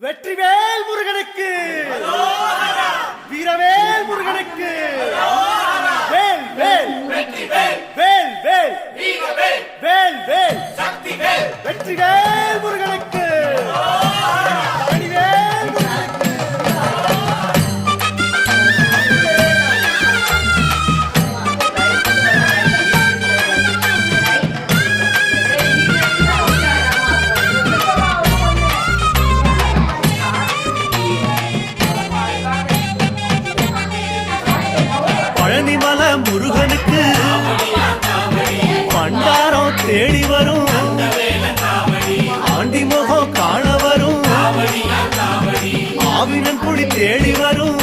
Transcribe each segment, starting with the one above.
வெற்றிவேல் முருகனுக்கு, வீரவேல் முருகனுக்கு, வேல் வேல் வெற்றிவேல், வேல் வேல் வீரவேல், வேல் வேல் சக்திவேல், வெற்றிவேல் முருகனுக்கு, தனிவேல் முருகனுக்கு. பழனிமல முருகனுக்கு பண்டாரம் தேடி வரும், ஆண்டி முகம் காண வரும், ஆவினன் குடி தேடி வரும்,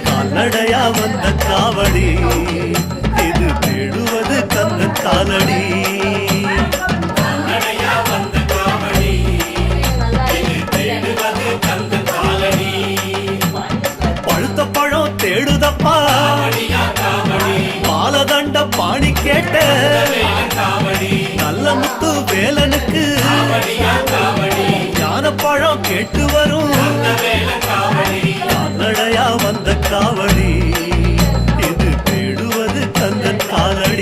கால்நடையா வந்த காவடி இது தேடுவது கந்தன் காலடி. பழுத்த பழம் தேடுதப்பா, பாலதண்ட பாணி கேட்ட நல்ல முத்து வேலனுக்கு, ஞானப்பழம் கேட்டு வரும், கால்நடையா வந்த காவடி இது தேடுவது கந்தன் காலடி.